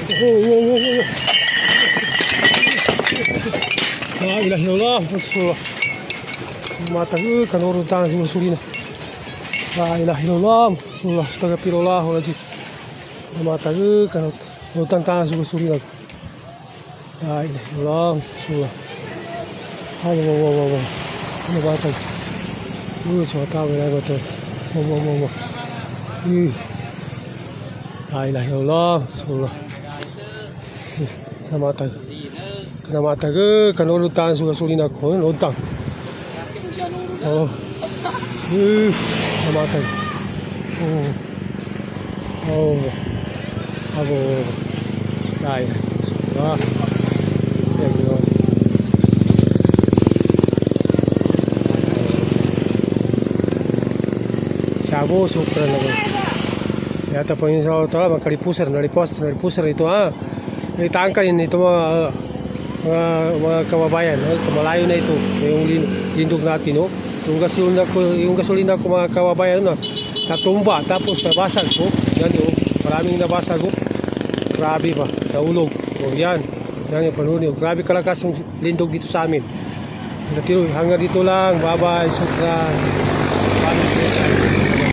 La ilaha illallah, Rasulullah. Matagal kanurun tangan sa gasolina. La ilaha illallah, Rasulullah. Astagfirullahaladzim. Matagal kanurun tangan sa gasolina. La ilaha illallah, Rasulullah. Wow. Ano ba ito? Sumatawag na ito. Wow. La ilaha illallah, Rasulullah. Namatag kanulog tahan sa gasolina ko, lodtang. Oh. Namatag. Abo. Ay. Sabo super na. Yata po yung sa auto, magkalipusar, nalipusar ito itangkan ito mga kababayan, malayo na ito yung lindog natin, no? Yung gasolina ko mga kababayan natumba tapos nabasag po. Yan maraming nabasag po. Grabe pa, naulog. Yan yung panunod. Grabe kalakas yung lindog dito sa amin. Hanggang dito lang. Bye-bye. Sukran.